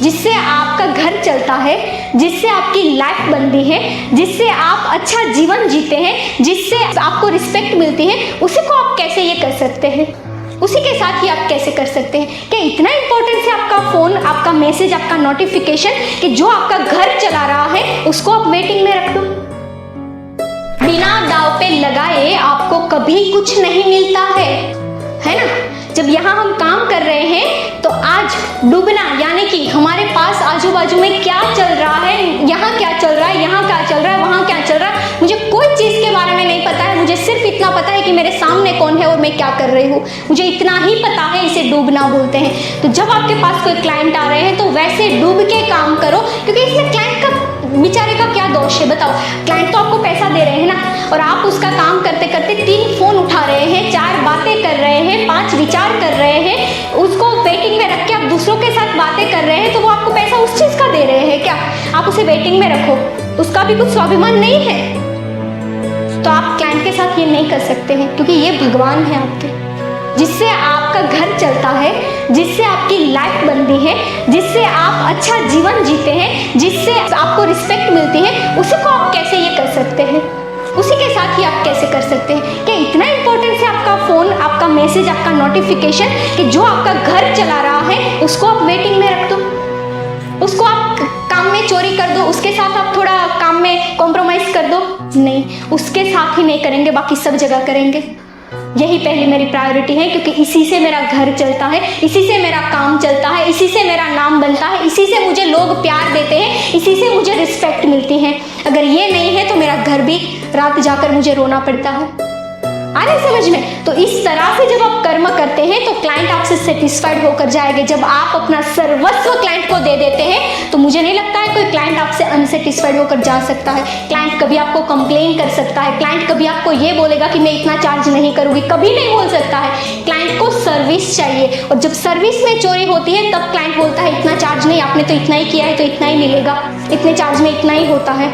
जिससे आपका घर चलता है, जिससे आपकी लाइफ बनती है, जिससे आप अच्छा जीवन जीते हैं, जिससे आपको रिस्पेक्ट मिलती है, उसी को आप कैसे ये कर सकते हैं? उसी के साथ ही आप कैसे कर सकते हैं? क्या इतना इंपॉर्टेंट है आपका फोन, आपका मैसेज, आपका नोटिफिकेशन कि जो आपका घर चला रहा है उसको आप वेटिंग में रख दो? बिना दाव पे लगाए आपको कभी कुछ नहीं मिलता है ना? जब यहाँ हम काम कर रहे हैं तो आज डूबना, यानी कि हमारे पास आजू बाजू में क्या चल रहा है, यहाँ क्या चल रहा है, यहाँ क्या चल रहा है, वहाँ क्या चल रहा है, मुझे कोई चीज़ के बारे में नहीं पता है। मुझे सिर्फ इतना पता है कि मेरे सामने कौन है और मैं क्या कर रही हूँ, मुझे इतना ही पता है। इसे डूबना बोलते हैं। तो जब आपके पास कोई क्लाइंट आ रहे हैं तो वैसे डूब के काम करो, क्योंकि इसमें क्लाइंट का बेचारे का क्या दोष है बताओ? क्लाइंट तो आपको पैसा दे रहे हैं ना, और आप उसका काम करते करते 3 फोन उठा रहे हैं, 4 बातें कर रहे हैं, 5 विचार कर रहे हैं, उसको वेटिंग में रख के आप दूसरों के साथ बातें कर रहे हैं, तो वो आपको पैसा उस चीज का दे रहे हैं क्या? आप उसे वेटिंग में रखो, उसका भी कुछ स्वाभिमान नहीं है। तो आप क्लाइंट के साथ ये नहीं कर सकते हैं, क्योंकि ये भगवान है आपके, जिससे आपका घर चलता है, जिससे आपकी लाइफ बनती है, जिससे आप अच्छा जीवन जीते हैं, जिससे आपको रिस्पेक्ट मिलती है, उसी को आप कैसे ये कर सकते हैं? उसी के साथ ही आप कैसे कर सकते हैं? क्या इतना इंपॉर्टेंट है आपका फोन, आपका मैसेज, आपका नोटिफिकेशन कि जो आपका घर चला रहा है उसको आप वेटिंग में रख दो, उसको आप काम में चोरी कर दो, उसके साथ आप थोड़ा काम में कॉम्प्रोमाइज कर दो? नहीं, उसके साथ ही नहीं करेंगे, बाकी सब जगह करेंगे। यही पहली मेरी प्रायोरिटी है, क्योंकि इसी से मेरा घर चलता है, इसी से मेरा काम चलता है, इसी से मेरा नाम बनता है, इसी से मुझे लोग प्यार देते हैं, इसी से मुझे रिस्पेक्ट मिलती है। अगर ये नहीं है तो मेरा घर भी रात जाकर मुझे रोना पड़ता है। आ रहे समझ में? तो इस तरह से जब आप कर्म करते हैं तो क्लाइंट आपसे सेटिस्फाइड होकर जाएंगे। जब आप अपना सर्वस्व क्लाइंट को दे देते हैं तो मुझे नहीं लगता है कोई क्लाइंट आपसे अनसेटिस्फाइड होकर जा सकता है। क्लाइंट कभी आपको कंप्लेन कर सकता है, क्लाइंट कभी आपको ये बोलेगा कि मैं इतना चार्ज नहीं करूंगी, कभी नहीं बोल सकता है। क्लाइंट को सर्विस चाहिए, और जब सर्विस में चोरी होती है तब क्लाइंट बोलता है इतना चार्ज नहीं, आपने तो इतना ही किया है तो इतना ही मिलेगा, इतने चार्ज में इतना ही होता है।